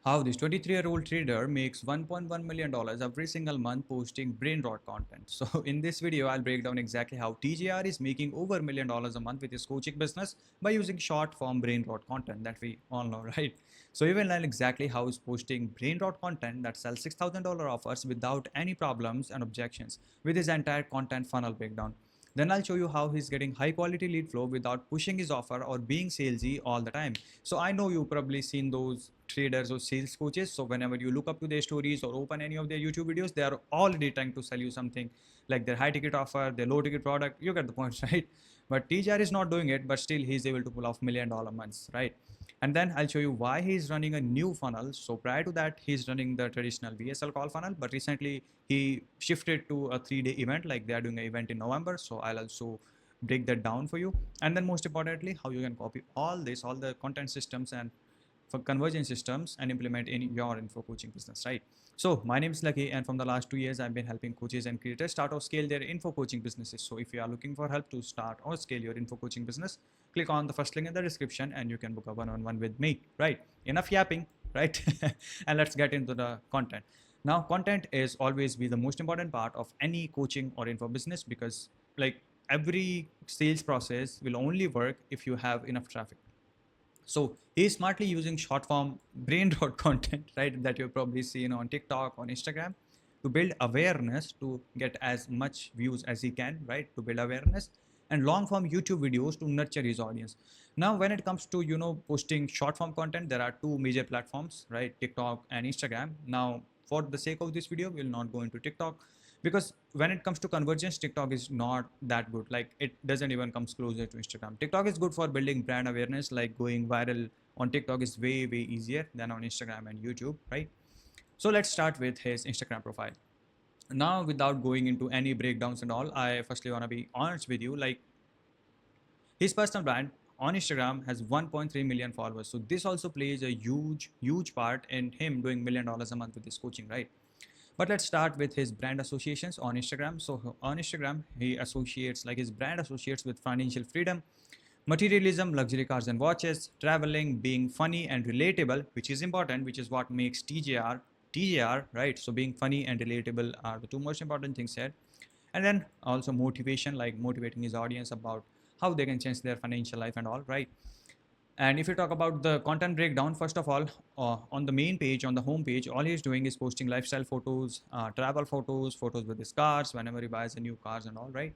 How this 23-year-old trader makes $1.1 million every single month posting brain rot content. So in this video, I'll break down exactly how TJR is making over $1 million a month with his coaching business by using short form brain rot content that we all know, right? So you will learn exactly how he's posting brain rot content that sells $6,000 offers without any problems and objections with his entire content funnel breakdown. Then I'll show you how he's getting high quality lead flow without pushing his offer or being salesy all the time. So I know you've probably seen those traders or sales coaches. So whenever you look up to their stories or open any of their YouTube videos, they are already trying to sell you something like their high ticket offer, their low ticket product. You get the point, right? But TJR is not doing it, but still he's able to pull off $1 million months, right? And then I'll show you why he's running a new funnel. So prior to that, he's running the traditional VSL call funnel, but recently he shifted to a 3-day event, like they are doing an event in November. So I'll also break that down for you. And then most importantly, how you can copy all this, all the content systems and for conversion systems and implement in your info coaching business, right? So my name is Lucky, and from the last 2 years, I've been helping coaches and creators start or scale their info coaching businesses. So if you are looking for help to start or scale your info coaching business, click on the first link in the description and you can book a one-on-one with me, right? Enough yapping, right? And let's get into the content. Now, content is always be the most important part of any coaching or info business, because like every sales process will only work if you have enough traffic. So he's smartly using short form brain rot content, right, that you've probably seen on TikTok, on Instagram, to build awareness, to get as much views as he can, right, to build awareness, and long form YouTube videos to nurture his audience. Now, when it comes to posting short form content, there are two major platforms, right, TikTok and Instagram. Now, for the sake of this video, we'll not go into TikTok, because when it comes to conversions, TikTok is not that good. Like it doesn't even comes closer to Instagram. TikTok is good for building brand awareness, like going viral on TikTok is way easier than on Instagram and YouTube, right? So let's start with his Instagram profile. Now, without going into any breakdowns and all, I firstly want to be honest with you. Like his personal brand on Instagram has 1.3 million followers. So this also plays a huge part in him doing $1 million a month with his coaching, right? But let's start with his brand associations on Instagram. So on Instagram, he associates, like his brand associates with financial freedom, materialism, luxury cars and watches, traveling, being funny and relatable, which is important, which is what makes TJR, right? So being funny and relatable are the two most important things here. And then also motivation, like motivating his audience about how they can change their financial life and all, right? And if you talk about the content breakdown, first of all, on the main page, on the home page, all he's doing is posting lifestyle photos, travel photos, photos with his cars, whenever he buys a new cars and all, right?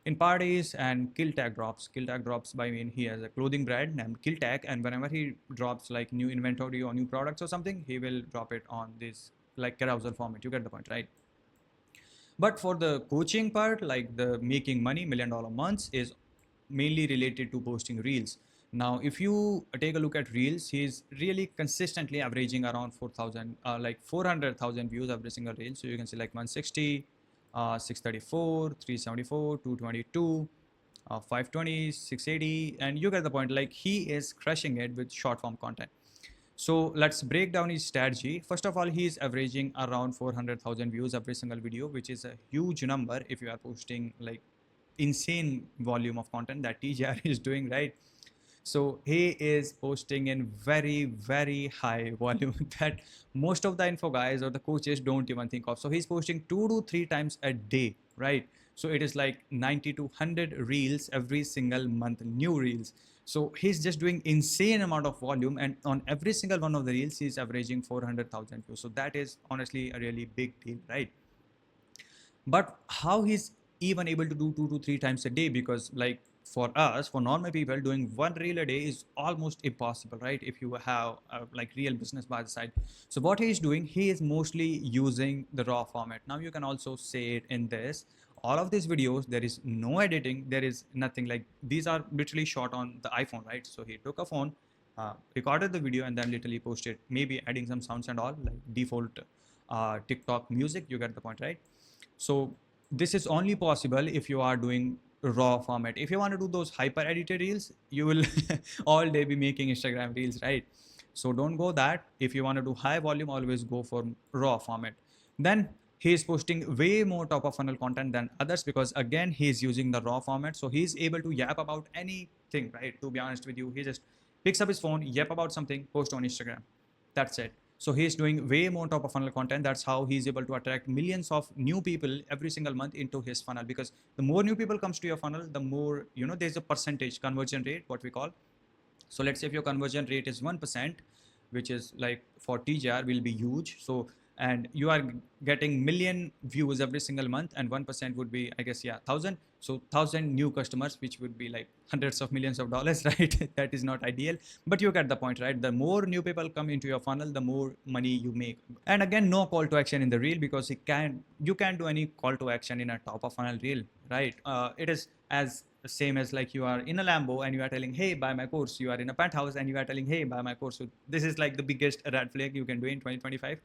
In parties and kill tag drops. Kill tag drops by mean he has a clothing brand named Kill Tag, and whenever he drops like new inventory or new products or something, he will drop it on this like carousel format. You get the point, right? But for the coaching part, like the making money $1 million months, is mainly related to posting reels. Now, if you take a look at reels, he's really consistently averaging around 4,000, like 400,000 views every single reel. So you can see like 160, 634, 374, 222, 520, 680, and you get the point. Like he is crushing it with short form content. So let's break down his strategy. First of all, he's averaging around 400,000 views every single video, which is a huge number if you are posting like insane volume of content that TJR is doing, right? So he is posting in very high volume that most of the info guys or the coaches don't even think of. So he's posting 2 to 3 times a day, right? So it is like 90 to 100 reels every single month, new reels. So he's just doing insane amount of volume, and on every single one of the reels he's averaging 400,000 views. So that is honestly a really big deal, right? But how he's even able to do 2 to 3 times a day, because like for us, for normal people, doing one reel a day is almost impossible, right? If you have like real business by the side. So what he is doing, he is mostly using the raw format. Now you can also say it in this, all of these videos, there is no editing, there is nothing. Like these are literally shot on the iPhone, right? So he took a phone, recorded the video, and then literally posted, maybe adding some sounds and all, like default TikTok music. You get the point, right? So this is only possible if you are doing raw format. If you want to do those hyper edited reels, you will all day be making Instagram reels, right? So don't go that. If you want to do high volume, always go for raw format. Then he is posting way more top of funnel content than others, because again he's using the raw format. So he's able to yap about anything, right? To be honest with you, he just picks up his phone, yap about something, post on Instagram. That's it. So he's doing way more top of funnel content. That's how he's able to attract millions of new people every single month into his funnel, because the more new people comes to your funnel, the more, there's a percentage conversion rate, what we call. So let's say if your conversion rate is 1%, which is like for TJR will be huge. So, and you are getting million views every single month, and 1% would be, I guess, yeah, 1,000. So 1,000 new customers, which would be like hundreds of millions of dollars, right? That is not ideal, but you get the point, right? The more new people come into your funnel, the more money you make. And again, no call to action in the reel, because you can't do any call to action in a top of funnel reel, right? It is as same as like you are in a Lambo and you are telling, hey, buy my course. You are in a penthouse and you are telling, hey, buy my course. So this is like the biggest red flag you can do in 2025.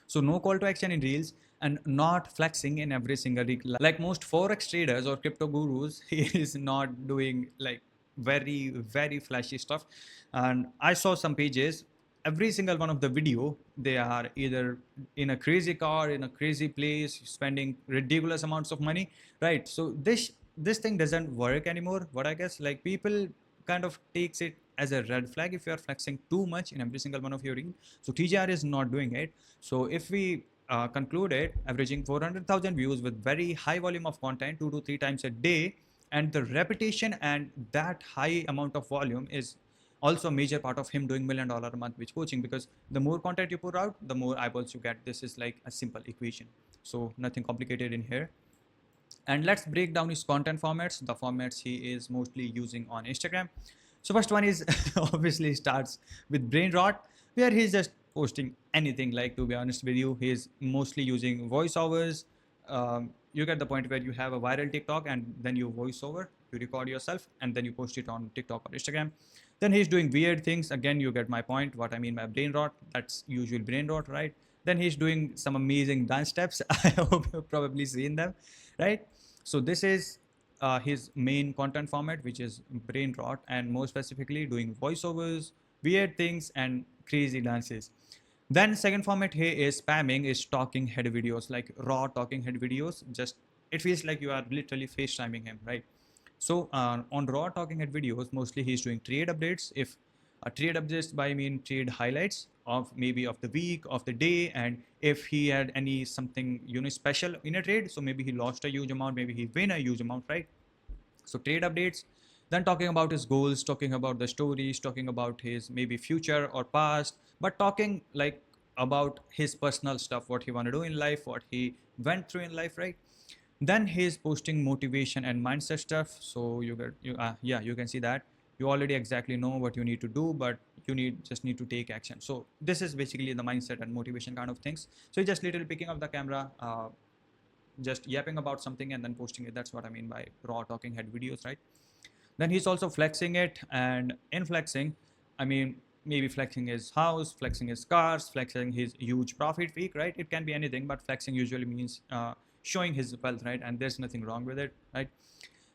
So no call to action in reels, and not flexing in every single reel. Like most forex traders or crypto gurus, he is not doing like very, very flashy stuff. And I saw some pages, every single one of the video, they are either in a crazy car, in a crazy place, spending ridiculous amounts of money, right? So this thing doesn't work anymore. What I guess, like, people kind of takes it as a red flag if you are flexing too much in every single one of your reel. So TJR is not doing it. So if we conclude it, averaging 400,000 views with very high volume of content 2 to 3 times a day, and the repetition and that high amount of volume is also a major part of him doing $1 million a month with coaching, because the more content you put out, the more eyeballs you get. This is like a simple equation. So nothing complicated in here. And let's break down his content formats, the formats he is mostly using on Instagram. So first one is obviously starts with brain rot, where he's just posting anything. Like, to be honest with you, he's mostly using voiceovers. You get the point, where you have a viral TikTok and then you voiceover, you record yourself and then you post it on TikTok or Instagram. Then he's doing weird things. Again, you get my point, what I mean by brain rot. That's usual brain rot, right? Then he's doing some amazing dance steps. I hope you've probably seen them, right? So this is his main content format, which is brain rot, and more specifically doing voiceovers, weird things, and crazy dances. Then second format here is spamming, is talking head videos, like raw talking head videos. Just it feels like you are literally FaceTiming him, right? So on raw talking head videos, mostly he's doing trade updates. If a trade updates by, I mean trade highlights of maybe of the week, of the day, and if he had any something special in a trade, so maybe he lost a huge amount, maybe he win a huge amount, right? So trade updates. Then talking about his goals, talking about the stories, talking about his maybe future or past, but talking like about his personal stuff, what he want to do in life, what he went through in life, right? Then he's posting motivation and mindset stuff. So you get yeah, you can see that you already exactly know what you need to do, but you just need to take action. So this is basically the mindset and motivation kind of things. So you just literally picking up the camera, just yapping about something and then posting it. That's what I mean by raw talking head videos, right? Then he's also flexing it, and in flexing, I mean maybe flexing his house, flexing his cars, flexing his huge profit week, right? It can be anything, but flexing usually means showing his wealth, right? And there's nothing wrong with it, right?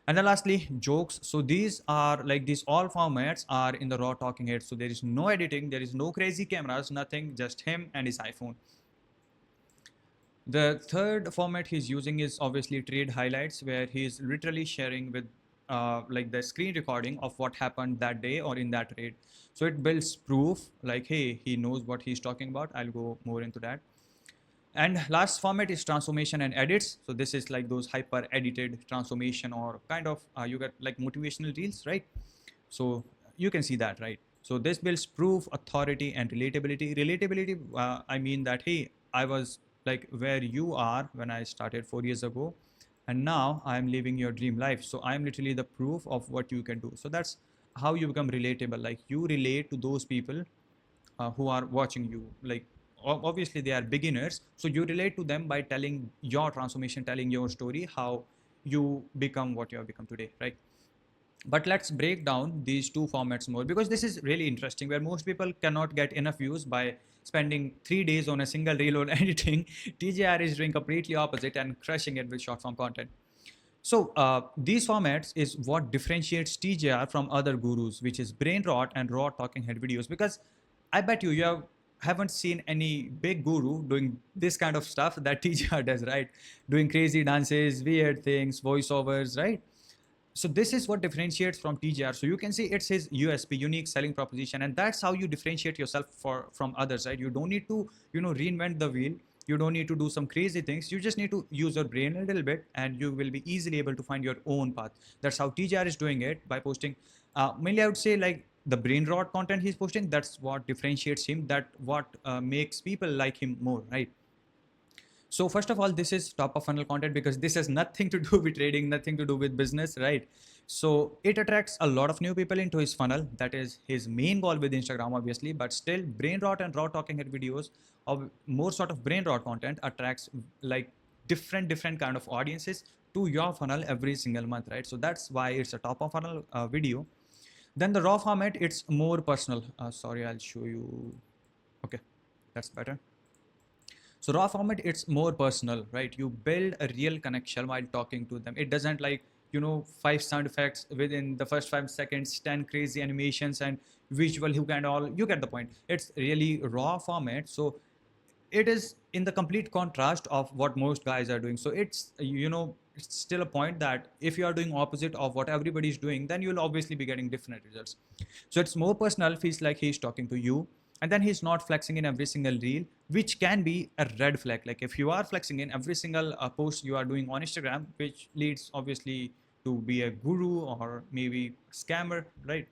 And then lastly, jokes. So these are like, these all formats are in the raw talking head. So there is no editing, there is no crazy cameras, nothing, just him and his iPhone. The third format he's using is obviously trade highlights, where he's literally sharing with like the screen recording of what happened that day or in that trade. So it builds proof, like, hey, he knows what he's talking about. I'll go more into that. And last format is transformation and edits. So this is like those hyper edited transformation, or kind of you get like motivational reels, right? So you can see that, right? So this builds proof, authority, and relatability. Relatability, I mean that, hey, I was like where you are when I started 4 years ago, and now I'm living your dream life. So I'm literally the proof of what you can do. So that's how you become relatable. Like, you relate to those people who are watching you. Like, obviously they are beginners, so you relate to them by telling your transformation, telling your story, how you become what you have become today, right? But let's break down these two formats more, because this is really interesting, where most people cannot get enough views by spending 3 days on a single reel or editing. TJR is doing completely opposite and crushing it with short form content. So these formats is what differentiates TJR from other gurus, which is brain rot and raw talking head videos. Because I bet you haven't seen any big guru doing this kind of stuff that TJR does, right? Doing crazy dances, weird things, voiceovers, right? So this is what differentiates from TJR. So you can see it's his USP, unique selling proposition, and that's how you differentiate yourself from others, right? You don't need to, reinvent the wheel. You don't need to do some crazy things. You just need to use your brain a little bit, and you will be easily able to find your own path. That's how TJR is doing it, by posting. Mainly, I would say, like, the brain rot content he's posting. That's what differentiates him. That what makes people like him more, right? So first of all, this is top of funnel content because this has nothing to do with trading, nothing to do with business, right? So it attracts a lot of new people into his funnel. That is his main goal with Instagram, obviously. But still, brain rot and raw talking head videos of more sort of brain rot content attracts like different kind of audiences to your funnel every single month, right? So that's why it's a top of funnel video. Then the raw format, it's more personal. Sorry, I'll show you. Okay, that's better. So raw format, it's more personal, right? You build a real connection while talking to them. It doesn't like, 5 sound effects within the first 5 seconds, 10 crazy animations and visual hook and all. You get the point. It's really raw format. So it is in the complete contrast of what most guys are doing. So it's, it's still a point that if you are doing opposite of what everybody is doing, then you'll obviously be getting different results. So it's more personal, feels like he's talking to you. And then he's not flexing in every single reel, which can be a red flag. Like if you are flexing in every single post you are doing on Instagram, which leads obviously to be a guru or maybe scammer, right?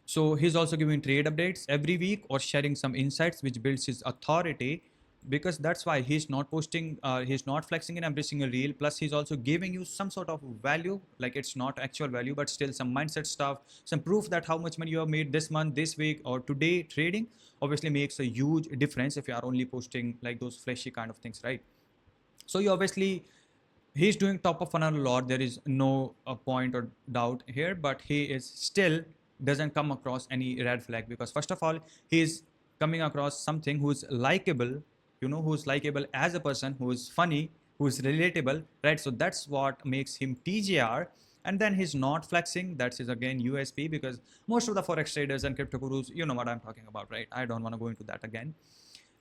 So he's also giving trade updates every week or sharing some insights, which builds his authority, because that's why he's not posting, he's not flexing in every single reel. Plus, he's also giving you some sort of value, like it's not actual value, but still some mindset stuff, some proof that how much money you have made this month, this week, or today trading obviously makes a huge difference if you are only posting like those flashy kind of things, right? So you obviously, he's doing top of funnel a lot. There is no point or doubt here, but he is still doesn't come across any red flag, because first of all, he's coming across something who's likable, who's likable as a person, who's funny, who's relatable, right? So that's what makes him TJR. And then he's not flexing. That's his again USP, because most of the forex traders and crypto gurus, you know what I'm talking about, right? I don't want to go into that again.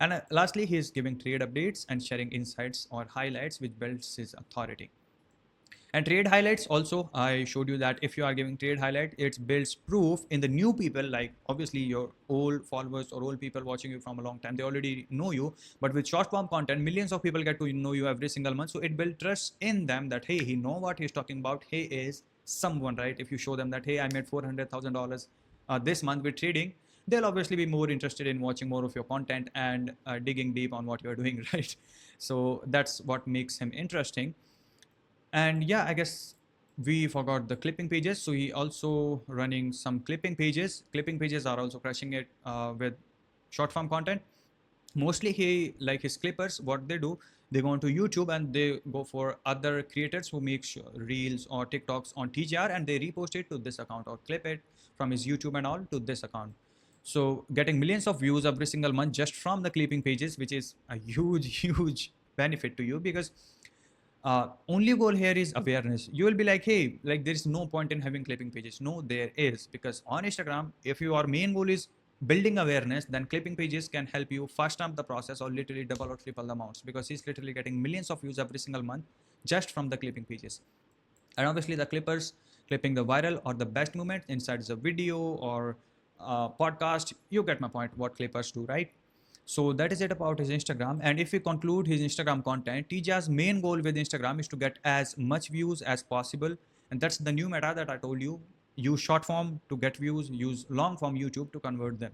And lastly, he is giving trade updates and sharing insights or highlights, which builds his authority. And trade highlights also, I showed you that if you are giving trade highlight, it builds proof in the new people, like obviously your old followers or old people watching you from a long time, they already know you. But with short form content, millions of people get to know you every single month. So it builds trust in them that, hey, he know what he's talking about. He is someone, right? If you show them that, hey, I made $400,000 this month with trading, they'll obviously be more interested in watching more of your content and digging deep on what you're doing, right? So that's what makes him interesting. And yeah, I guess we forgot the clipping pages. So he also running some clipping pages. Clipping pages are also crushing it with short form content. Mostly he, like his clippers, what they do, they go onto YouTube and they go for other creators who make reels or TikToks on TGR, and they repost it to this account or clip it from his YouTube and all to this account. So getting millions of views every single month just from the clipping pages, which is a huge, huge benefit to you, because only goal here is awareness. You will be like, hey, like there is no point in having clipping pages. No, there is, because on Instagram, if your main goal is building awareness, then clipping pages can help you fast up the process or literally double or triple the amounts, because he's literally getting millions of views every single month just from the clipping pages. And obviously the clippers clipping the viral or the best moment inside the video or podcast. You get my point, what clippers do, right? So that is it about his Instagram. And if we conclude his Instagram content, Tija's main goal with Instagram is to get as much views as possible. And that's the new meta that I told you. Use short form to get views, use long form YouTube to convert them.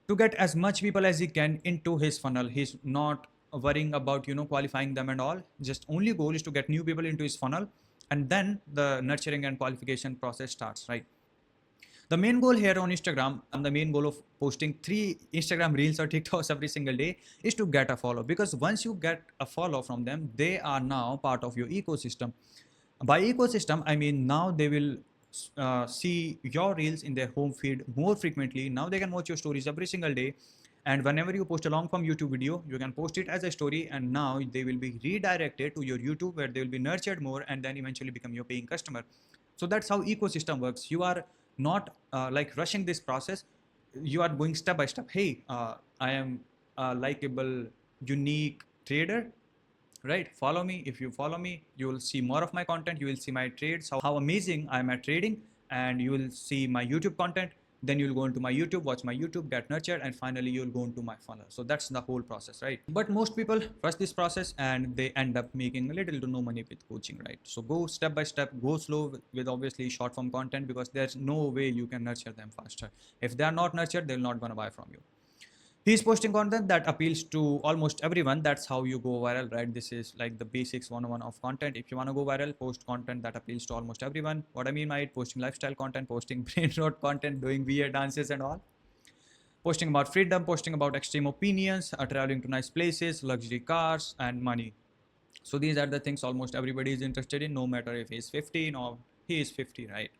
To get as much people as he can into his funnel. He's not worrying about, qualifying them and all. Just only goal is to get new people into his funnel. And then the nurturing and qualification process starts, right? The main goal here on Instagram, and the main goal of posting 3 Instagram reels or TikToks every single day, is to get a follow. Because once you get a follow from them, they are now part of your ecosystem. By ecosystem, I mean now they will see your reels in their home feed more frequently. Now they can watch your stories every single day. And whenever you post a long form YouTube video, you can post it as a story, and now they will be redirected to your YouTube, where they will be nurtured more and then eventually become your paying customer. So that's how ecosystem works. You are not like rushing this process. You are going step by step. Hey, I am a likable, unique trader. right? Follow me. If you follow me, you will see more of my content. You will see my trades, how amazing I am at trading, and you will see my YouTube content. Then you'll go into my YouTube, watch my YouTube, get nurtured, and finally you'll go into my funnel. So that's the whole process, right? But most people trust this process and they end up making little to no money with coaching, right? So go step by step, go slow with obviously short form content, because there's no way you can nurture them faster. If they are not nurtured, they're not gonna buy from you. He's posting content that appeals to almost everyone. That's how you go viral, right? This is like the basics 101 of content. If you want to go viral, post content that appeals to almost everyone. What I mean by it: posting lifestyle content, posting brain rot content, doing weird dances and all, posting about freedom, posting about extreme opinions, traveling to nice places, luxury cars, and money. So these are the things almost everybody is interested in, no matter if he's 15 or he is 50, right?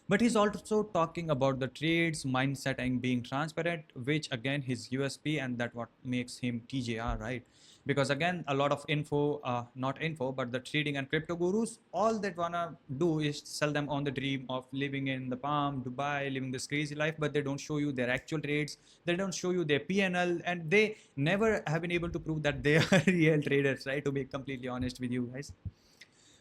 But he's also talking about the trades mindset and being transparent, which again his USP, and that what makes him TJR, right? Because again, a lot of not info, but the trading and crypto gurus, all that wanna do is sell them on the dream of living in the Palm, Dubai, living this crazy life, but they don't show you their actual trades. They don't show you their PNL, and they never have been able to prove that they are real traders, right? To be completely honest with you guys.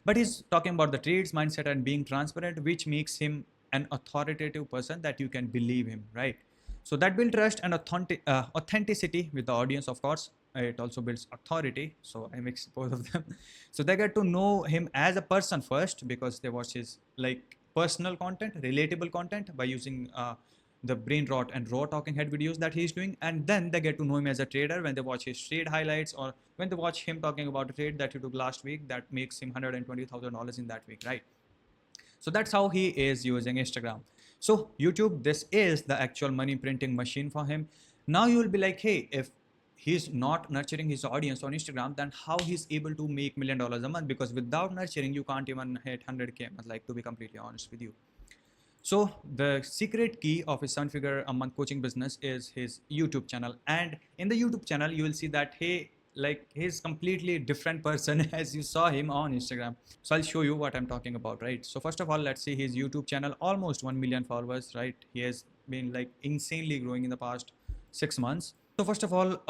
But he's talking about the trades mindset and being transparent, which makes him an authoritative person that you can believe him, right? So that builds trust and authenticity with the audience, of course. It also builds authority. So I mix both of them. So they get to know him as a person first, because they watch his like personal content, relatable content, by using the brain rot and raw talking head videos that he's doing, and then they get to know him as a trader when they watch his trade highlights, or when they watch him talking about a trade that he took last week that makes him $120,000 in that week, right? So that's how he is using Instagram. So YouTube, this is the actual money printing machine for him. Now you will be like, hey, if he's not nurturing his audience on Instagram, then how he's able to make $1 million a month? Because without nurturing, you can't even hit 100K, like, to be completely honest with you. So the secret key of his 7-figure a month coaching business is his YouTube channel. And in the YouTube channel, you will see that he's completely different person as you saw him on Instagram. So I'll show you what I'm talking about, right? So first of all, let's see his YouTube channel, almost 1 million followers, right? He has been like insanely growing in the past 6 months. So first of all,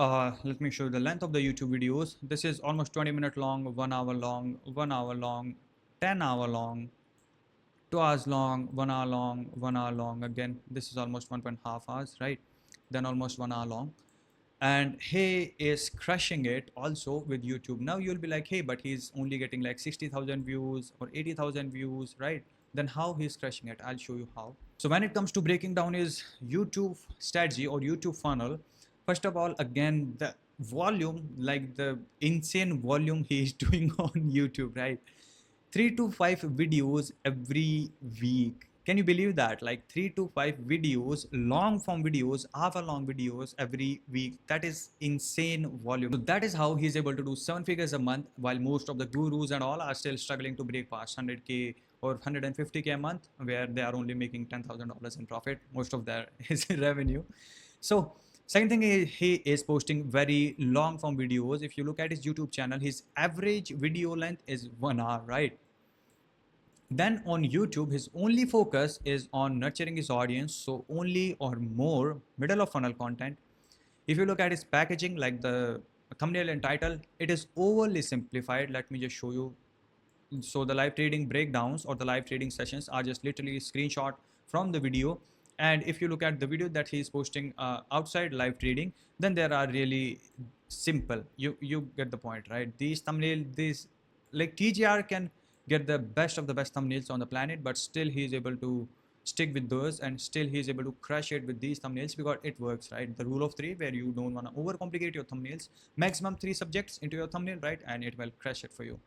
let me show you the length of the YouTube videos. This is almost 20-minute long, 1 hour long, 1 hour long, 10 hour long, 2 hours long, 1 hour long, 1 hour long. Again, this is almost 1.5 hours, right? Then almost 1 hour long. And he is crushing it also with YouTube. Now you'll be like, hey, but he's only getting like 60,000 views or 80,000 views, right? Then how he's crushing it? I'll show you how. So when it comes to breaking down his YouTube strategy or YouTube funnel, first of all, again, the volume, like the insane volume he is doing on YouTube, right? 3 to 5 videos every week. Can you believe that? Like 3 to 5 videos, long form videos, hour long videos every week. That is insane volume. So that is how he's able to do 7 figures a month, while most of the gurus and all are still struggling to break past 100K or 150K a month, where they are only making $10,000 in profit. Most of their is revenue. So second thing is, he is posting very long form videos. If you look at his YouTube channel, his average video length is 1 hour, right? Then on YouTube, his only focus is on nurturing his audience. So only or more middle of funnel content. If you look at his packaging, like the thumbnail and title, it is overly simplified. Let me just show you. So the live trading breakdowns or the live trading sessions are just literally screenshot from the video. And if you look at the video that he's posting outside live trading, then there are really simple. You get the point, right? These thumbnail, these like TGR can get the best of the best thumbnails on the planet, but still he's able to stick with those, and still he's able to crush it with these thumbnails because it works, right? The rule of 3, where you don't want to overcomplicate your thumbnails, maximum 3 subjects into your thumbnail, right? And it will crush it for you.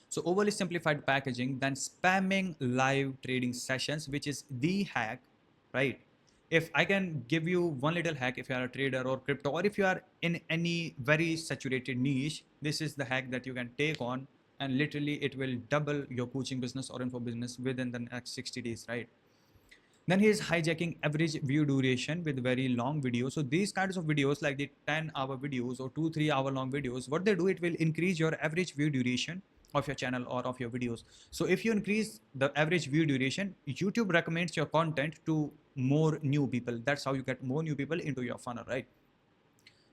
So overly simplified packaging, then spamming live trading sessions, which is the hack, right? If I can give you one little hack, if you are a trader or crypto, or if you are in any very saturated niche, this is the hack that you can take on, and literally it will double your coaching business or info business within the next 60 days, right? Then he is hijacking average view duration with very long videos. So these kinds of videos, like the 10-hour videos or 2-3 hour long videos, what they do, it will increase your average view duration of your channel or of your videos. So if you increase the average view duration, YouTube recommends your content to more new people. That's how you get more new people into your funnel, right?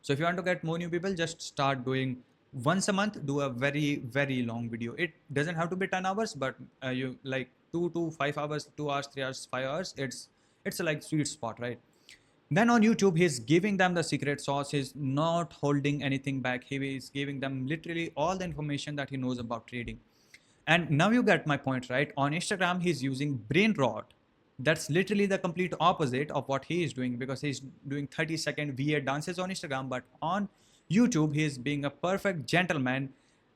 So if you want to get more new people, just start doing once a month do a very long video. It doesn't have to be 10 hours, but you like 2 to 5 hours, 2 hours, 3 hours, 5 hours. It's a like sweet spot, right? Then on YouTube, he's giving them the secret sauce. He's not holding anything back. He is giving them literally all the information that he knows about trading. And now you get my point, right? On Instagram, he's using brain rot. That's literally the complete opposite of what he is doing, because he's doing 30-second VA dances on Instagram. But on YouTube, he's being a perfect gentleman,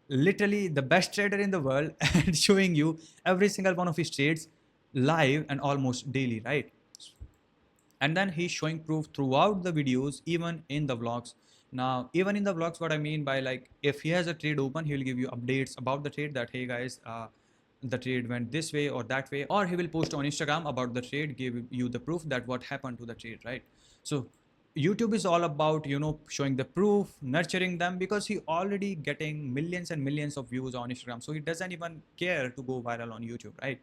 literally the best trader in the world, and showing you every single one of his trades live and almost daily, right? And then he's showing proof throughout the videos, even in the vlogs. Now, even in the vlogs, what I mean by, like, if he has a trade open, he'll give you updates about the trade, that hey guys, the trade went this way or that way, or he will post on Instagram about the trade, give you the proof that what happened to the trade, right? So YouTube is all about, showing the proof, nurturing them, because he already getting millions and millions of views on Instagram, so he doesn't even care to go viral on YouTube, right?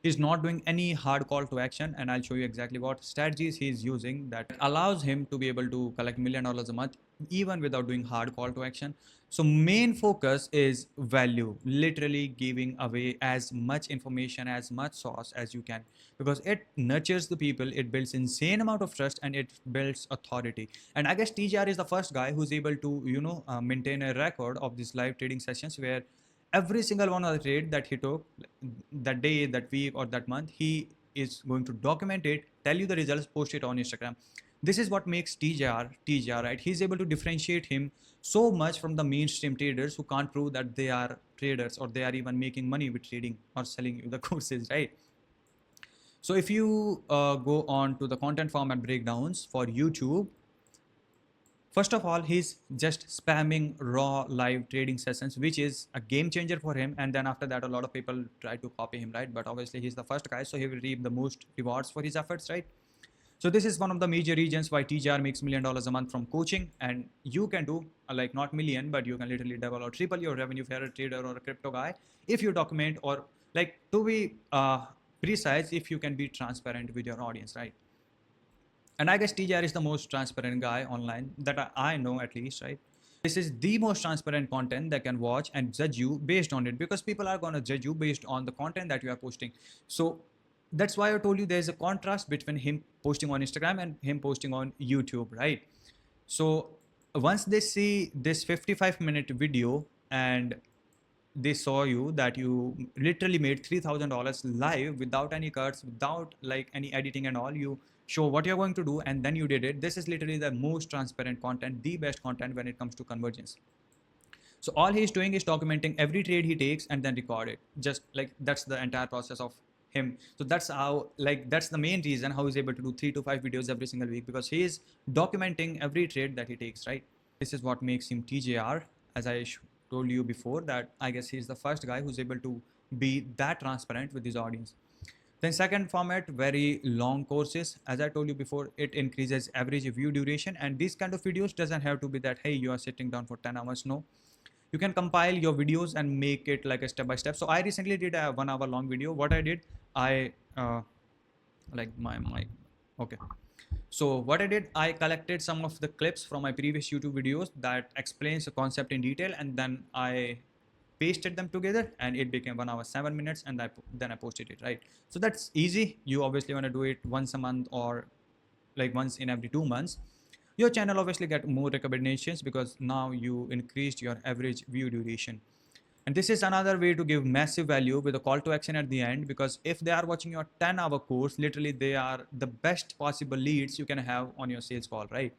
He's not doing any hard call to action, and I'll show you exactly what strategies he's using that allows him to be able to collect $1 million a month even without doing hard call to action. So main focus is value, literally giving away as much information, as much sauce as you can, because it nurtures the people, it builds insane amount of trust, and it builds authority. And I guess TJR is the first guy who's able to maintain a record of these live trading sessions, where every single one of the trade that he took that day, that week, or that month, he is going to document it, tell you the results, post it on Instagram. This is what makes TJR, right? He's able to differentiate him so much from the mainstream traders who can't prove that they are traders, or they are even making money with trading or selling you the courses, right? So if you go on to the content format breakdowns for YouTube, first of all, he's just spamming raw live trading sessions, which is a game changer for him. And then after that, a lot of people try to copy him, right? But obviously, he's the first guy, so he will reap the most rewards for his efforts, right? So this is one of the major reasons why TJR makes $1 million a month from coaching, and you can do like not million, but you can literally double or triple your revenue if you're a trader or a crypto guy if you document, or like to be precise, if you can be transparent with your audience, right? And I guess TJR is the most transparent guy online that I know, at least, right? This is the most transparent content that can watch and judge you based on it, because people are going to judge you based on the content that you are posting. So that's why I told you there's a contrast between him posting on Instagram and him posting on YouTube, right? So once they see this 55-minute video and they saw you that you literally made $3,000 live without any cuts, without like any editing and all, you show what you're going to do and then you did it. This is literally the most transparent content, the best content when it comes to convergence. So all he's doing is documenting every trade he takes and then record it. Just like that's the entire process of him. So that's how, like, that's the main reason how he's able to do 3 to 5 videos every single week, because he is documenting every trade that he takes, right? This is what makes him TJR. As I told you before, that I guess he's the first guy who's able to be that transparent with his audience. Then second format, very long courses. As I told you before, it increases average view duration, and these kind of videos doesn't have to be that, hey, you are sitting down for 10 hours. No, you can compile your videos and make it like a step by step. So I recently did a 1 hour long video. What I did, I like my okay. So what I did, I collected some of the clips from my previous YouTube videos that explains the concept in detail, and then I pasted them together and it became 1 hour 7 minutes, and then I posted it, right? So that's easy. You obviously want to do it once a month or like once in every 2 months. Your channel obviously get more recommendations because now you increased your average view duration. And this is another way to give massive value with a call to action at the end, because if they are watching your 10-hour course, literally they are the best possible leads you can have on your sales call, right?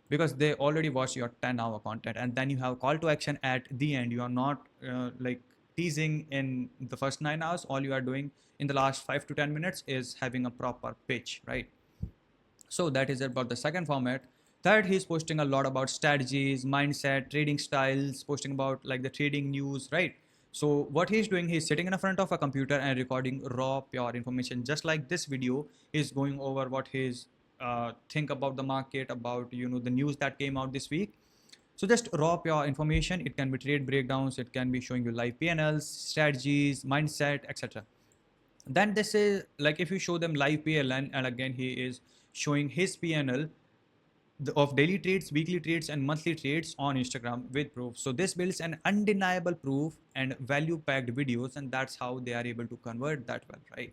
Because they already watched your 10-hour content, and then you have call to action at the end. You are not like teasing in the first 9 hours. All you are doing in the last 5 to 10 minutes is having a proper pitch, right? So that is about the second format. Third, he's posting a lot about strategies, mindset, trading styles, posting about like the trading news, right? So what he's doing, he's sitting in front of a computer and recording raw, pure information, just like this video is going over what he's think about the market, about the news that came out this week. So just raw, pure information. It can be trade breakdowns, it can be showing you live PNLs, strategies, mindset, etc. Then this is like if you show them live PL, and again he is showing his PNL of daily trades, weekly trades, and monthly trades on Instagram with proof. So this builds an undeniable proof and value-packed videos, and that's how they are able to convert that well, right?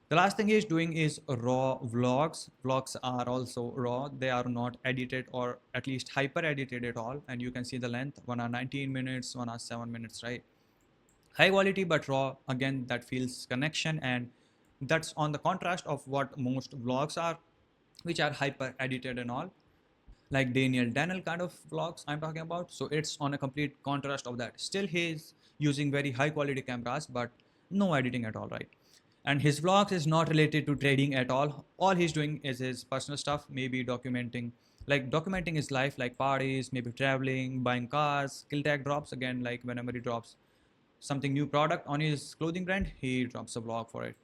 The last thing he's doing is raw vlogs. Vlogs are also raw. They are not edited or at least hyper edited at all. And you can see the length, 1 hour 19 minutes, 1 hour 7 minutes, right? High quality but raw. Again, that feels connection, and that's on the contrast of what most vlogs are, which are hyper edited and all, like Daniel kind of vlogs I'm talking about. So it's on a complete contrast of that. Still, he's using very high quality cameras, but no editing at all, right? And his vlogs is not related to trading at all. All he's doing is his personal stuff, maybe documenting his life, like parties, maybe traveling, buying cars. Kill tag drops again, like whenever he drops something new product on his clothing brand, he drops a vlog for it.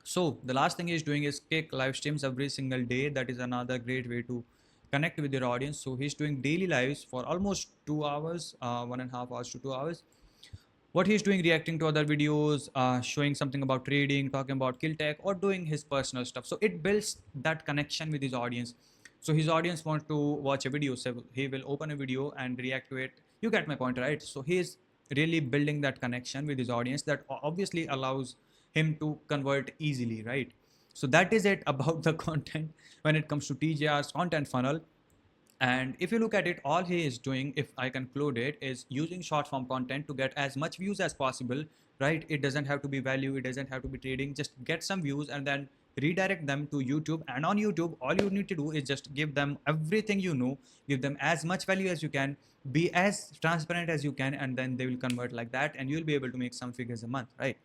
So the last thing he's doing is kick live streams every single day. That is another great way to connect with your audience. So he's doing daily lives for almost 2 hours, 1.5 hours to 2 hours. What he's doing, reacting to other videos, showing something about trading, talking about kill tech, or doing his personal stuff. So it builds that connection with his audience. So his audience wants to watch a video, so he will open a video and react to it. You get my point, right? So he's really building that connection with his audience that obviously allows him to convert easily, right? So that is it about the content when it comes to TJR's content funnel. And if you look at it, all he is doing, if I conclude it, is using short form content to get as much views as possible, right? It doesn't have to be value, it doesn't have to be trading, just get some views and then redirect them to YouTube. And on YouTube, all you need to do is just give them everything you know, give them as much value as you can, be as transparent as you can, and then they will convert like that, and you'll be able to make some figures a month, right?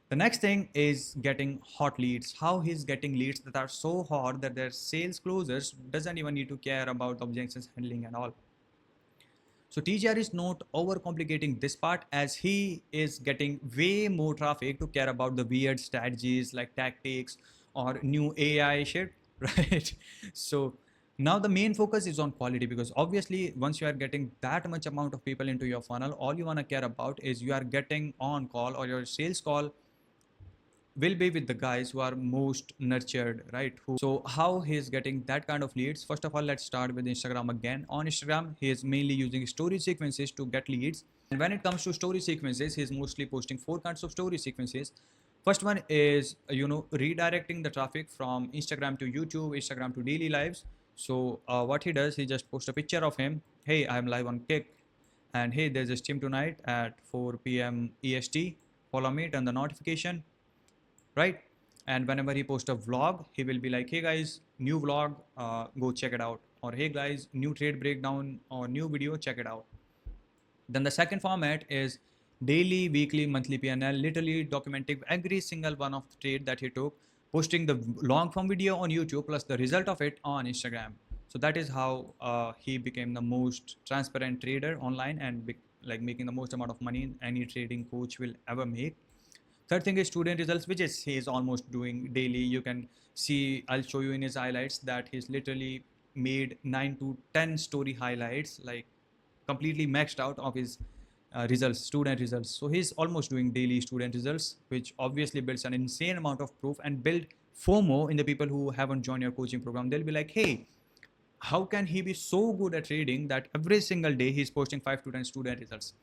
The next thing is getting hot leads. How he's getting leads that are so hot that their sales closers doesn't even need to care about objections handling and all. So TGR is not overcomplicating this part, as he is getting way more traffic to care about the weird strategies like tactics or new AI shit, right? So now the main focus is on quality, because obviously once you are getting that much amount of people into your funnel, all you want to care about is you are getting on call, or your sales call will be with the guys who are most nurtured, right? So how he's getting that kind of leads? First of all, let's start with Instagram again. On Instagram, he is mainly using story sequences to get leads. And when it comes to story sequences, he's mostly posting 4 kinds of story sequences. First one is, redirecting the traffic from Instagram to YouTube, Instagram to daily lives. So what he does, he just posts a picture of him. Hey, I'm live on Kick. And hey, there's a stream tonight at 4 p.m. EST. Follow me, turn the notification, right? And whenever he posts a vlog, he will be like, hey guys, new vlog, go check it out. Or hey guys, new trade breakdown or new video, check it out. Then the second format is daily, weekly, monthly PNL, literally documenting every single one of the trade that he took, posting the long form video on YouTube plus the result of it on Instagram. So that is how he became the most transparent trader online, and like making the most amount of money any trading coach will ever make. Third thing is student results, which is he is almost doing daily. You can see, I'll show you in his highlights that he's literally made 9 to 10 story highlights, like completely maxed out of his results, student results. So he's almost doing daily student results, which obviously builds an insane amount of proof and build FOMO in the people who haven't joined your coaching program. They'll be like, hey, how can he be so good at trading that every single day he's posting 5 to 10 student results?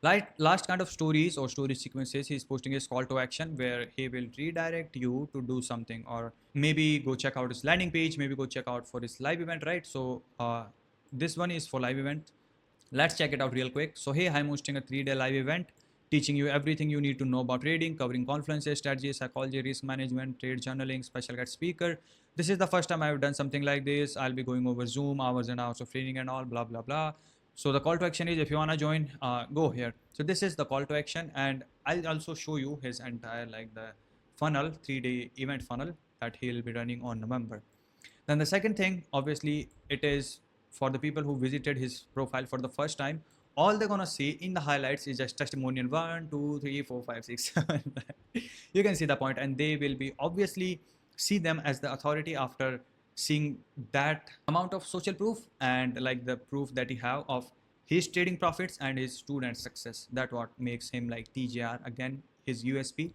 Like last kind of stories or story sequences he's posting is call to action, where he will redirect you to do something, or maybe go check out his landing page, maybe go check out for his live event, right? So this one is for live event. Let's check it out real quick. So hey, I'm hosting a 3-day live event teaching you everything you need to know about trading, covering conferences, strategies, psychology, risk management, trade journaling, special guest speaker. This is the first time I've done something like this. I'll be going over Zoom, hours and hours of training and all, blah, blah, blah. So the call to action is, if you want to join, go here. So this is the call to action, and I'll also show you his entire, like the funnel, 3-day event funnel that he'll be running on November. Then the second thing, obviously, it is for the people who visited his profile for the first time. All they're gonna see in the highlights is just testimonial 1, 2, 3, 4, 5, 6, 7. You can see the point, and they will be obviously see them as the authority after seeing that amount of social proof, and like the proof that he have of his trading profits and his student success. That what makes him like TJR, again, his USP.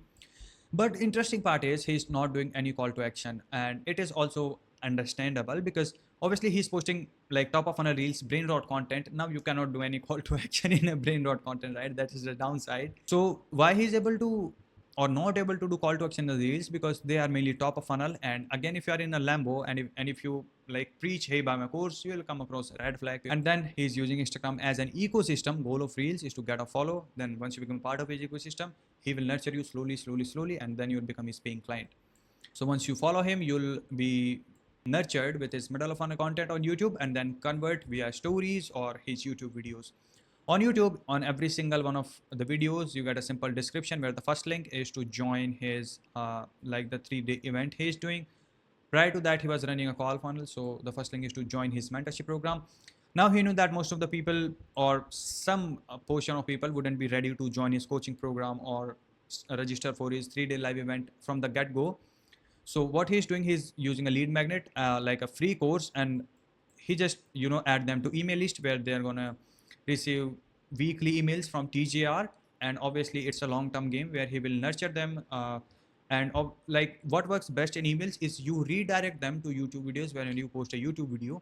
But interesting part is he's not doing any call to action, and it is also understandable because obviously he's posting like top of funnel reels, brain rot content. Now you cannot do any call to action in a brain rot content, right? That is the downside. So why he's able to or not able to do call to action in the reels, because they are mainly top of funnel. And again, if you are in a Lambo and if you like preach, hey, buy my course, you will come across a red flag. And then he's using Instagram as an ecosystem. Goal of reels is to get a follow. Then once you become part of his ecosystem, he will nurture you slowly, and then you'll become his paying client. So once you follow him, you'll be nurtured with his middle of funnel content on YouTube, and then convert via stories or his YouTube videos. On YouTube, on every single one of the videos, you get a simple description where the first link is to join his like the 3-day event he's doing. Prior to that, he was running a call funnel, so the first link is to join his mentorship program. Now he knew that most of the people or some portion of people wouldn't be ready to join his coaching program or register for his 3-day live event from the get-go. So what he's doing, he's using a lead magnet, like a free course, and he just add them to email list where they're gonna receive weekly emails from TJR. And obviously it's a long-term game where he will nurture them. And like what works best in emails is you redirect them to YouTube videos when you post a YouTube video.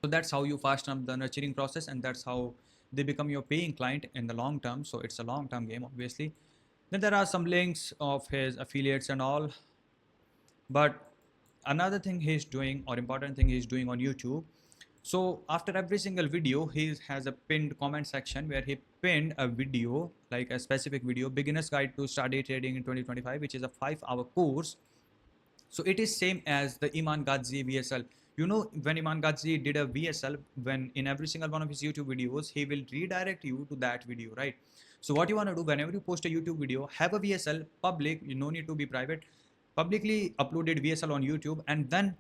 So that's how you fasten up the nurturing process, and that's how they become your paying client in the long term. So it's a long-term game, obviously. Then there are some links of his affiliates and all. But another thing he's doing, or important thing he's doing on YouTube, so after every single video, he has a pinned comment section where he pinned a video, like a specific video, beginner's guide to start day trading in 2025, which is a 5-hour course. So it is same as the Iman Gadzhi VSL. When Iman Gadzhi did a VSL, when in every single one of his YouTube videos, he will redirect you to that video, right? So what you want to do, whenever you post a YouTube video, have a VSL public, you no need to be private, publicly uploaded VSL on YouTube, and then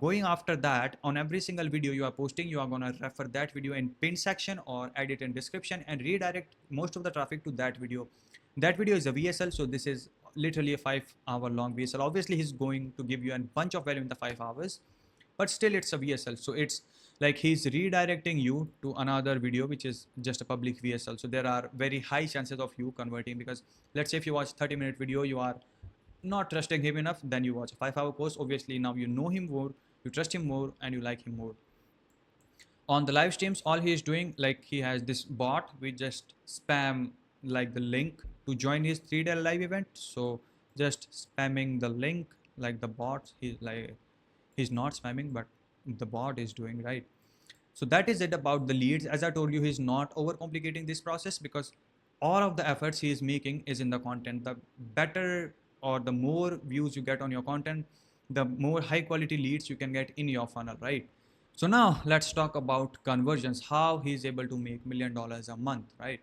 going after that, on every single video you are posting, you are going to refer that video in pin section or edit in description and redirect most of the traffic to that video. That video is a VSL, so this is literally a 5-hour long VSL. Obviously he's going to give you a bunch of value in the 5 hours, but still it's a VSL. So it's like he's redirecting you to another video which is just a public VSL. So there are very high chances of you converting, because let's say if you watch 30-minute video, you are not trusting him enough, then you watch a 5-hour course. Obviously now you know him more, you trust him more, and you like him more. On the live streams, all he is doing, like he has this bot, we just spam like the link to join his 3-day live event. So just spamming the link like the bot, he's not spamming, but the bot is doing, right? So that is it about the leads. As I told you, he's not overcomplicating this process, because all of the efforts he is making is in the content. The better or the more views you get on your content, the more high quality leads you can get in your funnel, right? So now let's talk about conversions, how he's able to make $1 million a month, right?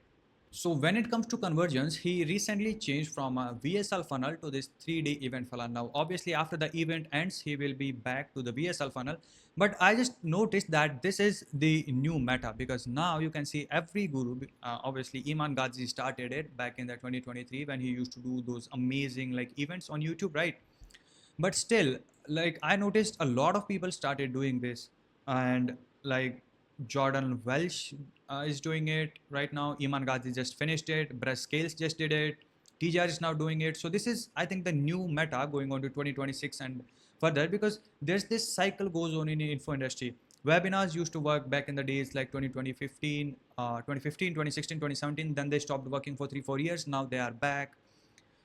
So when it comes to conversions, he recently changed from a VSL funnel to this 3-day event funnel. Now, obviously after the event ends, he will be back to the VSL funnel. But I just noticed that this is the new meta, because now you can see every guru, obviously Iman Gadzhi started it back in the 2023 when he used to do those amazing like events on YouTube, right? But still, like I noticed a lot of people started doing this, and like Jordan Welsh is doing it right now. Iman Ghazi just finished it. Brett Scales just did it. TJR is now doing it. So this is, I think, the new meta going on to 2026 and further, because there's this cycle goes on in the info industry. Webinars used to work back in the days like 2015, 2016, 2017. Then they stopped working for 3-4 years. Now they are back.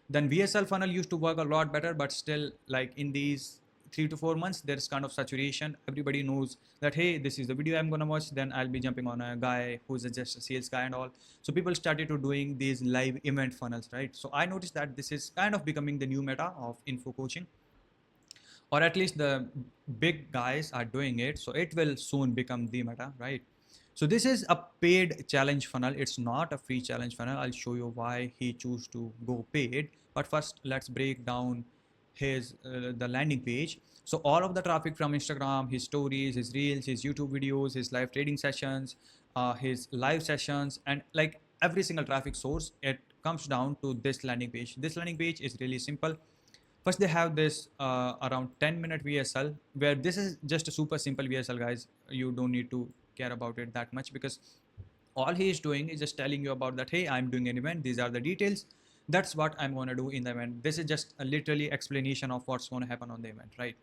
Then VSL funnel used to work a lot better, but still, like in these 3 to 4 months, there's kind of saturation. Everybody knows that, hey, this is the video I'm gonna watch, then I'll be jumping on a guy who's just a sales guy and all. So people started to doing these live event funnels, right? So I noticed that this is kind of becoming the new meta of info coaching, or at least the big guys are doing it. So it will soon become the meta, right? So this is a paid challenge funnel. It's not a free challenge funnel. I'll show you why he chose to go paid. But first, let's break down his the landing page. So all of the traffic from Instagram, his stories, his reels, his YouTube videos, his live trading sessions, his live sessions, and like every single traffic source, it comes down to this landing page. This landing page is really simple. First, they have this around 10-minute VSL, where this is just a super simple VSL, guys. You don't need to care about it that much, because all he is doing is just telling you about that, hey, I'm doing an event, these are the details, that's what I'm going to do in the event. This is just a literally explanation of what's going to happen on the event, right?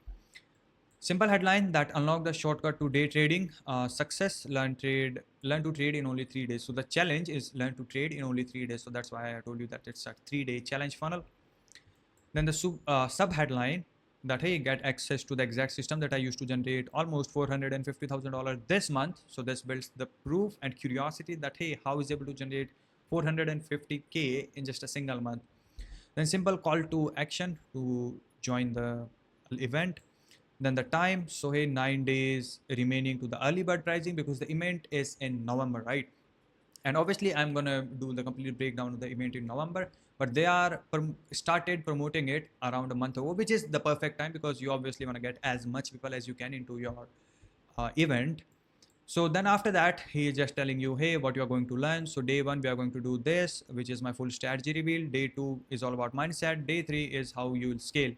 Simple headline that unlock the shortcut to day trading. Success, learn to trade in only 3 days. So the challenge is learn to trade in only 3 days. So that's why I told you that it's a 3-day challenge funnel. Then the sub headline that hey, get access to the exact system that I used to generate almost $450,000 this month. So this builds the proof and curiosity that hey, how is able to generate 450K in just a single month. Then simple call to action to join the event. Then the time, so hey, 9 days remaining to the early bird pricing because the event is in November, right? And obviously I'm gonna do the complete breakdown of the event in November, but they are started promoting it around a month ago, which is the perfect time because you obviously want to get as much people as you can into your event. So then after that, he is just telling you, hey, what you are going to learn. So day one, we are going to do this, which is my full strategy reveal. Day two is all about mindset. Day three is how you will scale.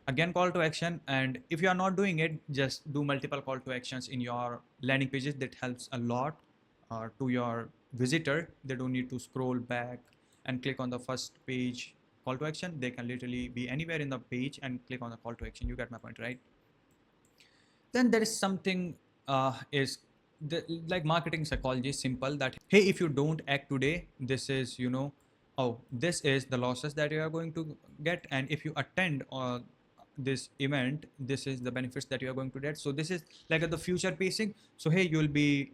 Again, call to action. And if you are not doing it, just do multiple call to actions in your landing pages. That helps a lot to your visitor. They don't need to scroll back and click on the first page call to action. They can literally be anywhere in the page and click on the call to action. You get my point, right? Then there is something is like marketing psychology is simple that hey, if you don't act today, this is oh, this is the losses that you are going to get, and if you attend this event, this is the benefits that you are going to get. So this is like at the future pacing. So hey, you'll be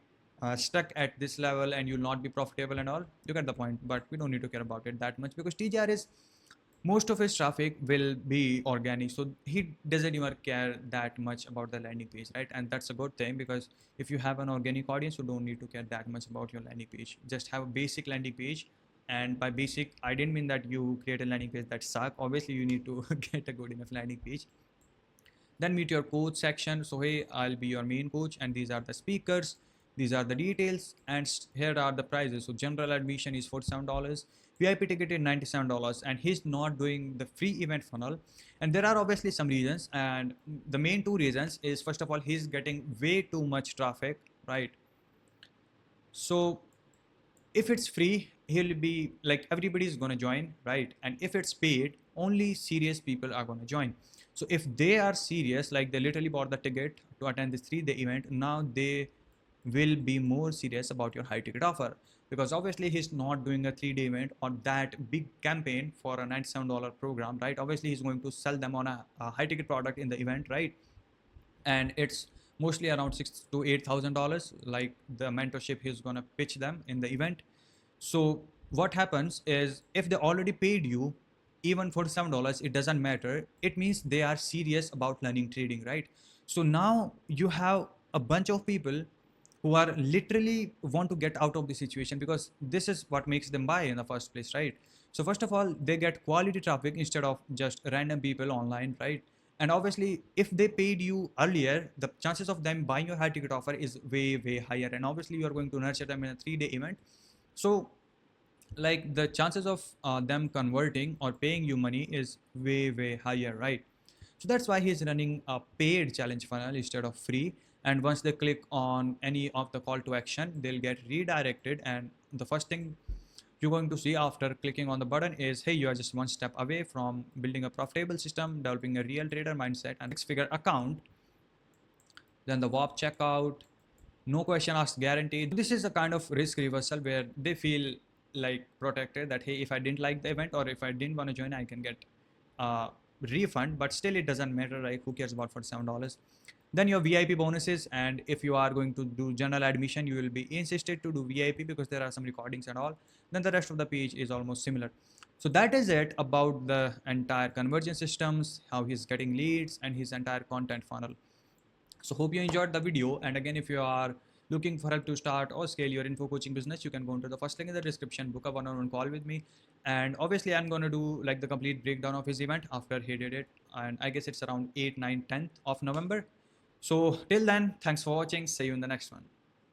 stuck at this level and you'll not be profitable and all. You get the point, but we don't need to care about it that much because TJR is most of his traffic will be organic, so he doesn't even care that much about the landing page, right? And that's a good thing because if you have an organic audience, you don't need to care that much about your landing page. Just have a basic landing page. And by basic, I didn't mean that you create a landing page that suck. Obviously you need to get a good enough landing page. Then meet your coach section. So hey, I'll be your main coach and these are the speakers, these are the details, and here are the prices. So general admission is $47, VIP ticket is $97, and he's not doing the free event funnel. And there are obviously some reasons, and the main two reasons is first of all, he's getting way too much traffic, right? So if it's free, he'll be like everybody's gonna join, right? And if it's paid, only serious people are gonna join. So if they are serious, like they literally bought the ticket to attend this 3-day event, now they will be more serious about your high ticket offer, because obviously he's not doing a 3-day event or that big campaign for a $97 program, right? Obviously he's going to sell them on a high ticket product in the event, right? And it's mostly around $6,000 to $8,000, like the mentorship he's gonna pitch them in the event. So what happens is if they already paid you even for $7, it doesn't matter. It means they are serious about learning trading, right? So now you have a bunch of people who are literally want to get out of the situation, because this is what makes them buy in the first place, right? So first of all, they get quality traffic instead of just random people online, right? And obviously if they paid you earlier, the chances of them buying your high ticket offer is way higher, and obviously you are going to nurture them in a 3-day event. So like the chances of them converting or paying you money is way higher, right? So that's why he's running a paid challenge funnel instead of free. And once they click on any of the call to action, they'll get redirected, and the first thing you're going to see after clicking on the button is hey, you are just one step away from building a profitable system, developing a real trader mindset and six-figure account. Then the WAP checkout, no question asked guaranteed. This is a kind of risk reversal where they feel like protected that hey, if I didn't like the event or if I didn't want to join, I can get a refund, but still it doesn't matter, right? Who cares about $47? Then your VIP bonuses, and if you are going to do general admission, you will be insisted to do VIP because there are some recordings and all. Then the rest of the page is almost similar. So that is it about the entire conversion systems, how he's getting leads, and his entire content funnel. So hope you enjoyed the video. And again, if you are looking for help to start or scale your info coaching business, you can go into the first link in the description, book a one-on-one call with me. And obviously I'm going to do like the complete breakdown of his event after he did it. And I guess it's around 8, 9, 10th of November. So till then, thanks for watching. See you in the next one.